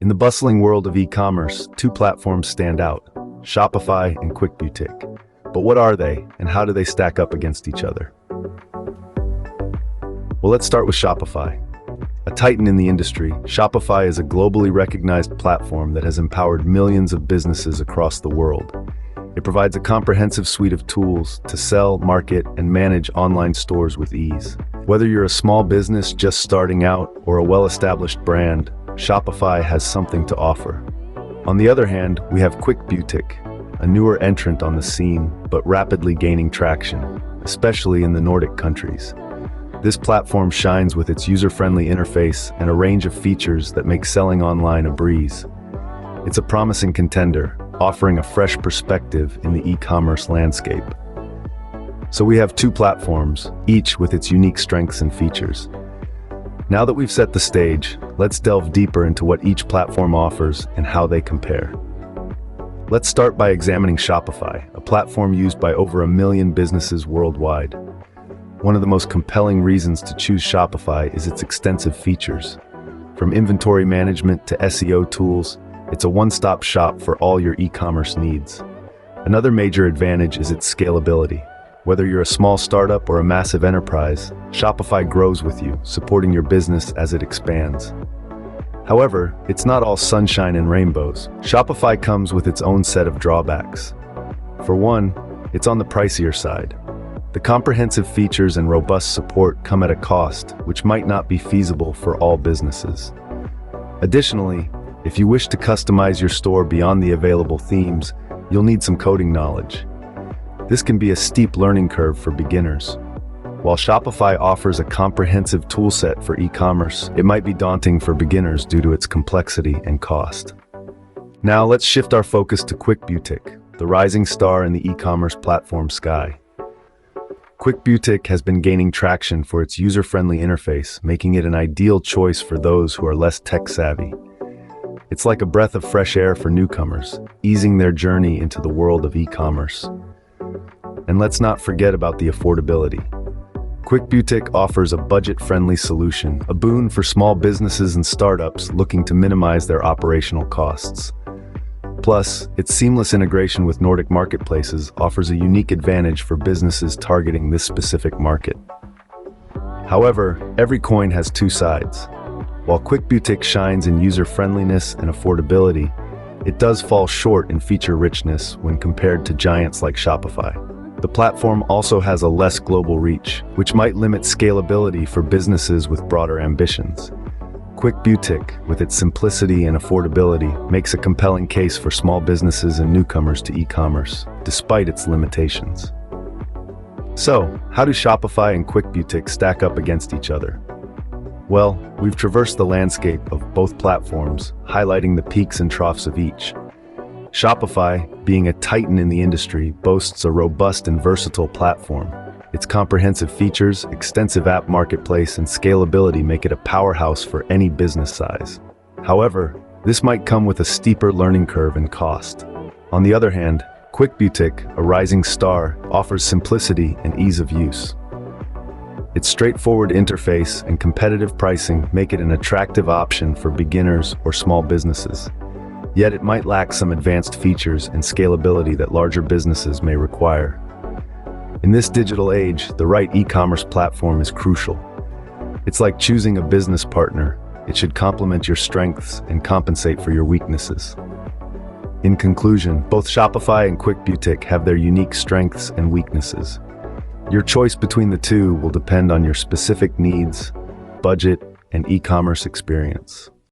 In the bustling world of e-commerce, two platforms stand out, Shopify and Quickbutik. But what are they, and how do they stack up against each other? Well, let's start with Shopify. A titan in the industry, Shopify is a globally recognized platform that has empowered millions of businesses across the world. It provides a comprehensive suite of tools to sell, market, and manage online stores with ease. Whether you're a small business just starting out or a well-established brand, Shopify has something to offer. On the other hand, we have Quickbutik, a newer entrant on the scene, but rapidly gaining traction, especially in the Nordic countries. This platform shines with its user-friendly interface and a range of features that make selling online a breeze. It's a promising contender, offering a fresh perspective in the e-commerce landscape. So we have two platforms, each with its unique strengths and features. Now that we've set the stage, let's delve deeper into what each platform offers and how they compare. Let's start by examining Shopify, a platform used by over 1 million businesses worldwide. One of the most compelling reasons to choose Shopify is its extensive features. From inventory management to SEO tools, it's a one-stop shop for all your e-commerce needs. Another major advantage is its scalability. Whether you're a small startup or a massive enterprise, Shopify grows with you, supporting your business as it expands. However, it's not all sunshine and rainbows. Shopify comes with its own set of drawbacks. For one, it's on the pricier side. The comprehensive features and robust support come at a cost, which might not be feasible for all businesses. Additionally, if you wish to customize your store beyond the available themes, you'll need some coding knowledge. This can be a steep learning curve for beginners. While Shopify offers a comprehensive toolset for e-commerce, it might be daunting for beginners due to its complexity and cost. Now let's shift our focus to Quickbutik, the rising star in the e-commerce platform sky. Quickbutik has been gaining traction for its user-friendly interface, making it an ideal choice for those who are less tech-savvy. It's like a breath of fresh air for newcomers, easing their journey into the world of e-commerce. And let's not forget about the affordability. Quickbutik offers a budget-friendly solution, a boon for small businesses and startups looking to minimize their operational costs. Plus, its seamless integration with Nordic marketplaces offers a unique advantage for businesses targeting this specific market. However, every coin has two sides. While Quickbutik shines in user-friendliness and affordability, it does fall short in feature richness when compared to giants like Shopify. The platform also has a less global reach, which might limit scalability for businesses with broader ambitions. Quickbutik, with its simplicity and affordability, makes a compelling case for small businesses and newcomers to e-commerce, despite its limitations. So, how do Shopify and Quickbutik stack up against each other? Well, we've traversed the landscape of both platforms, highlighting the peaks and troughs of each. Shopify, being a titan in the industry, boasts a robust and versatile platform. Its comprehensive features, extensive app marketplace, and scalability make it a powerhouse for any business size. However, this might come with a steeper learning curve and cost. On the other hand, Quickbutik, a rising star, offers simplicity and ease of use. Its straightforward interface and competitive pricing make it an attractive option for beginners or small businesses. Yet it might lack some advanced features and scalability that larger businesses may require. In this digital age, the right e-commerce platform is crucial. It's like choosing a business partner. It should complement your strengths and compensate for your weaknesses. In conclusion, both Shopify and Quickbutik have their unique strengths and weaknesses. Your choice between the two will depend on your specific needs, budget, and e-commerce experience.